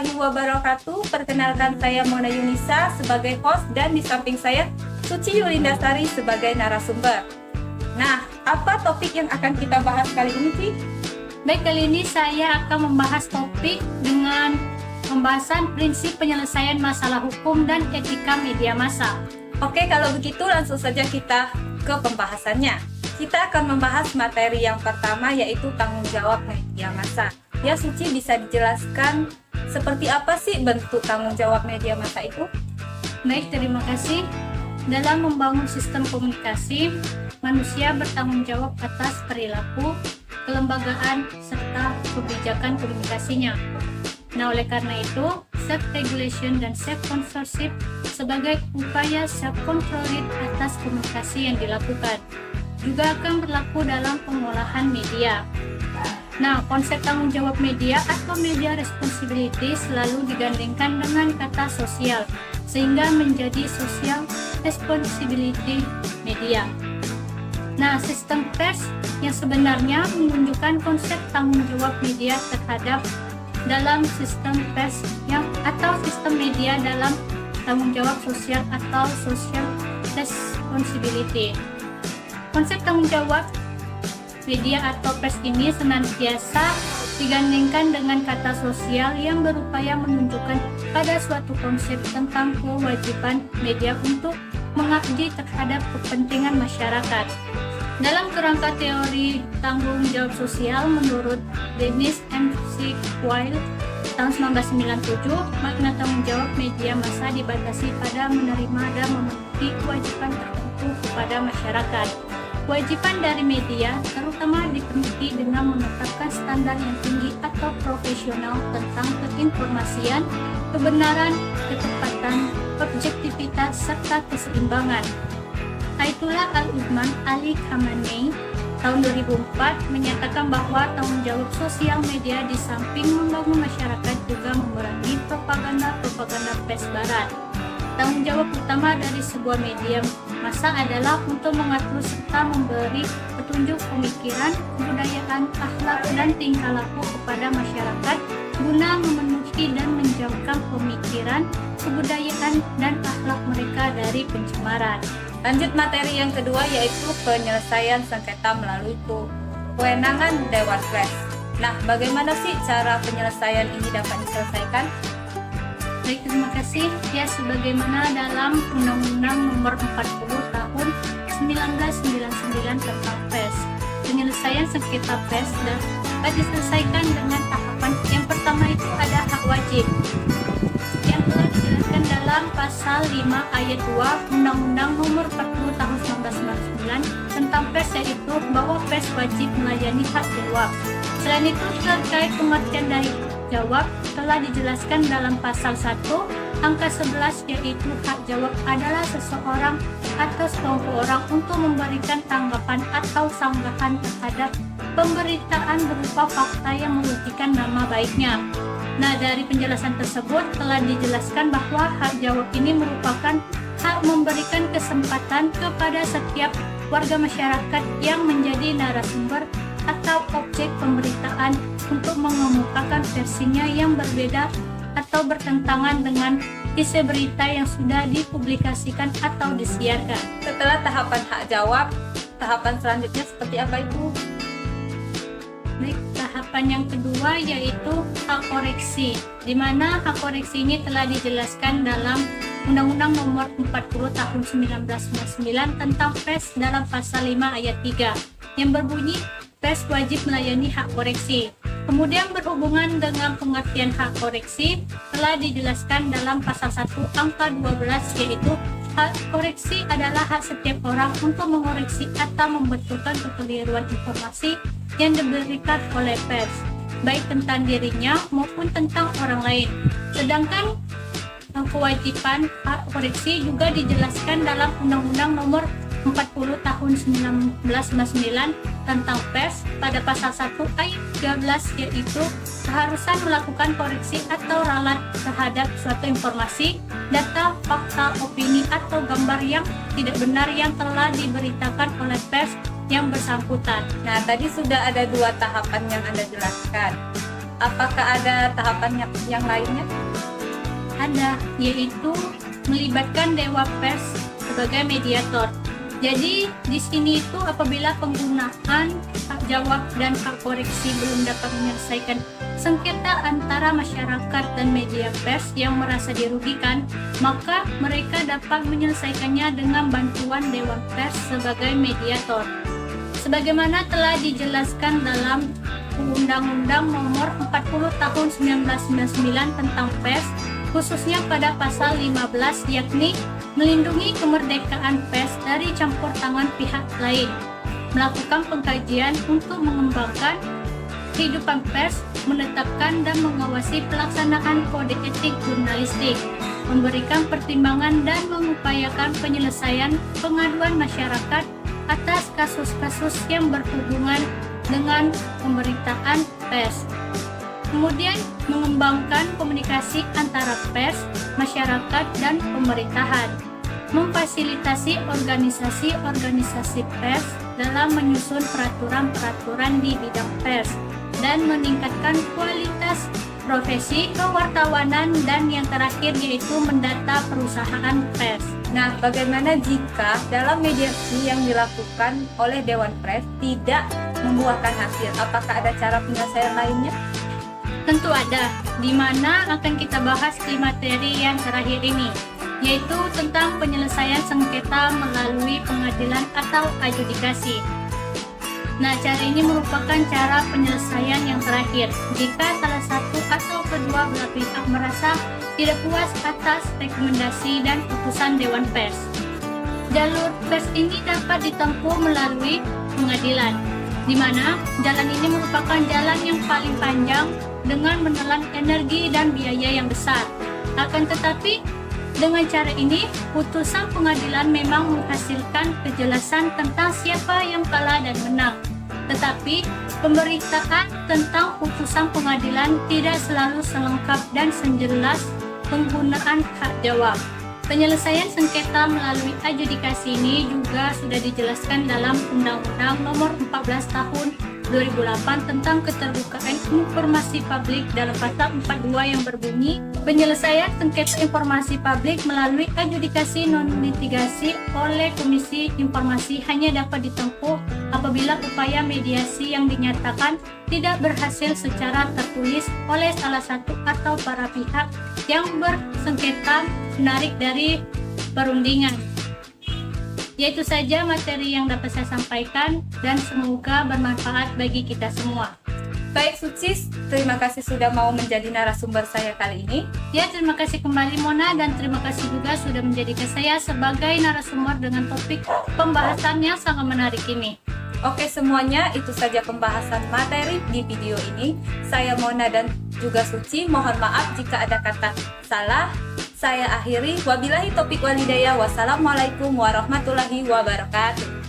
warahmatullahi wabarakatuh. Perkenalkan, saya Mona Yunisa sebagai host dan di samping saya Suci Yulindasari sebagai narasumber. Nah, apa topik yang akan kita bahas kali ini, Ci? Baik, kali ini saya akan membahas topik dengan pembahasan prinsip penyelesaian masalah hukum dan etika media massa. Oke, kalau begitu langsung saja kita ke pembahasannya. Kita akan membahas materi yang pertama, yaitu tanggung jawab media massa. Ya, Suci, bisa dijelaskan seperti apa sih bentuk tanggung jawab media massa itu? Baik, terima kasih. Dalam membangun sistem komunikasi, manusia bertanggung jawab atas perilaku, kelembagaan, serta kebijakan komunikasinya. Nah, oleh karena itu, self-regulation dan self-censorship sebagai upaya self-control atas komunikasi yang dilakukan juga akan berlaku dalam pengolahan media. Nah, konsep tanggung jawab media atau media responsibility selalu digandengkan dengan kata sosial, sehingga menjadi social responsibility media. Nah, sistem pers yang sebenarnya menunjukkan konsep tanggung jawab media terhadap dalam sistem pers yang atau sistem media dalam tanggung jawab sosial atau social responsibility. Konsep tanggung jawab media atau pers ini senantiasa digandengkan dengan kata sosial yang berupaya menunjukkan pada suatu konsep tentang kewajiban media untuk mengabdi terhadap kepentingan masyarakat. Dalam kerangka teori tanggung jawab sosial menurut Dennis M.C. Quayle tahun 1997, makna tanggung jawab media massa dibatasi pada menerima dan memenuhi kewajiban tertentu kepada masyarakat. Kewajiban dari media terutama dipenuhi dengan menetapkan standar yang tinggi atau profesional tentang keinformasian, kebenaran, ketepatan, objektivitas, serta keseimbangan. Ayatullah Al-Uthman Ali Khamenei tahun 2004 menyatakan bahwa tanggung jawab sosial media di samping membangun masyarakat juga memerangi propaganda pers barat. Tanggung jawab utama dari sebuah media massa adalah untuk mengatur serta memberi petunjuk pemikiran, kebudayaan, akhlak, dan tingkah laku kepada masyarakat guna memenuhi dan menjauhkan pemikiran, kebudayaan, dan akhlak mereka dari pencemaran. Lanjut materi yang kedua, yaitu penyelesaian sengketa melalui kewenangan Dewan Pers. Nah, bagaimana sih cara penyelesaian ini dapat diselesaikan? Baik, terima kasih. Ya, sebagaimana dalam Undang-Undang Nomor 40 Tahun 1999 tentang pers, penyelesaian sengketa pers dapat diselesaikan dengan tahapan. Yang pertama itu ada hak wajib yang telah dijelaskan dalam Pasal 5 Ayat 2 Undang-Undang Nomor 40 Tahun 1999 tentang pers, yaitu bahwa pers wajib melayani hak jawab. Selain itu, terkait pengertian dari jawab telah dijelaskan dalam Pasal 1 angka 11, yaitu hak jawab adalah seseorang atau sekelompok orang untuk memberikan tanggapan atau sanggahan terhadap pemberitaan berupa fakta yang merugikan nama baiknya. Nah, dari penjelasan tersebut telah dijelaskan bahwa hak jawab ini merupakan hak memberikan kesempatan kepada setiap warga masyarakat yang menjadi narasumber atau objek pemberitaan untuk mengemukakan versinya yang berbeda atau bertentangan dengan isi berita yang sudah dipublikasikan atau disiarkan. Setelah tahapan hak jawab, tahapan selanjutnya seperti apa itu? Baik, tahapan yang kedua yaitu hak koreksi, di mana hak koreksi ini telah dijelaskan dalam Undang-Undang Nomor 40 Tahun 1999 tentang pers dalam Pasal 5 Ayat 3 yang berbunyi pers wajib melayani hak koreksi. Kemudian berhubungan dengan pengertian hak koreksi telah dijelaskan dalam Pasal 1 angka 12, yaitu hak koreksi adalah hak setiap orang untuk mengoreksi atau membetulkan kekeliruan informasi yang diberikan oleh pers, baik tentang dirinya maupun tentang orang lain. Sedangkan kewajiban hak koreksi juga dijelaskan dalam Undang-Undang Nomor 40 Tahun 1999 tentang pers pada Pasal 1 Ayat 13, yaitu keharusan melakukan koreksi atau ralat terhadap suatu informasi, data, fakta, opini, atau gambar yang tidak benar yang telah diberitakan oleh pers yang bersangkutan. Nah, tadi sudah ada dua tahapan yang Anda jelaskan. Apakah ada tahapan yang lainnya? Ada, yaitu melibatkan Dewan Pers sebagai mediator. Jadi di sini itu apabila penggunaan hak jawab dan hak koreksi belum dapat menyelesaikan sengketa antara masyarakat dan media pers yang merasa dirugikan, maka mereka dapat menyelesaikannya dengan bantuan Dewan Pers sebagai mediator. Sebagaimana telah dijelaskan dalam Undang-Undang Nomor 40 Tahun 1999 tentang pers, khususnya pada pasal 15, yakni melindungi kemerdekaan pers dari campur tangan pihak lain, melakukan pengkajian untuk mengembangkan kehidupan pers, menetapkan dan mengawasi pelaksanaan kode etik jurnalistik, memberikan pertimbangan dan mengupayakan penyelesaian pengaduan masyarakat atas kasus-kasus yang berhubungan dengan pemberitaan pers. Kemudian mengembangkan komunikasi antara pers, masyarakat, dan pemerintahan, memfasilitasi organisasi-organisasi pers dalam menyusun peraturan-peraturan di bidang pers, dan meningkatkan kualitas profesi kewartawanan, dan yang terakhir yaitu mendata perusahaan pers. Nah, bagaimana jika dalam mediasi yang dilakukan oleh Dewan Pers tidak membuahkan hasil? Apakah ada cara penyelesaian lainnya? Tentu ada, di mana akan kita bahas di materi yang terakhir ini, yaitu tentang penyelesaian sengketa melalui pengadilan atau adjudikasi. Nah, cara ini merupakan cara penyelesaian yang terakhir jika salah satu atau kedua belah pihak merasa tidak puas atas rekomendasi dan putusan Dewan Pers. Jalur pers ini dapat ditempuh melalui pengadilan, di mana jalan ini merupakan jalan yang paling panjang dengan menelan energi dan biaya yang besar. Akan tetapi, dengan cara ini, putusan pengadilan memang menghasilkan kejelasan tentang siapa yang kalah dan menang. Tetapi, pemberitaan tentang putusan pengadilan tidak selalu selengkap dan sejelas penggunaan hak jawab. Penyelesaian sengketa melalui adjudikasi ini juga sudah dijelaskan dalam Undang-Undang Nomor 14 Tahun 2008 tentang keterbukaan informasi publik dalam pasal 42 yang berbunyi, penyelesaian sengketa informasi publik melalui adjudikasi non-litigasi oleh Komisi Informasi hanya dapat ditempuh apabila upaya mediasi yang dinyatakan tidak berhasil secara tertulis oleh salah satu atau para pihak yang bersengketa menarik dari perundingan. Yaitu saja materi yang dapat saya sampaikan dan semoga bermanfaat bagi kita semua. Baik Suci, terima kasih sudah mau menjadi narasumber saya kali ini. Ya, terima kasih kembali Mona, dan terima kasih juga sudah menjadikan saya sebagai narasumber dengan topik pembahasan yang sangat menarik ini. Oke semuanya, itu saja pembahasan materi di video ini. Saya Mona dan juga Suci, mohon maaf jika ada kata salah. Saya akhiri, wabillahi taufiq walhidayah, wassalamualaikum warahmatullahi wabarakatuh.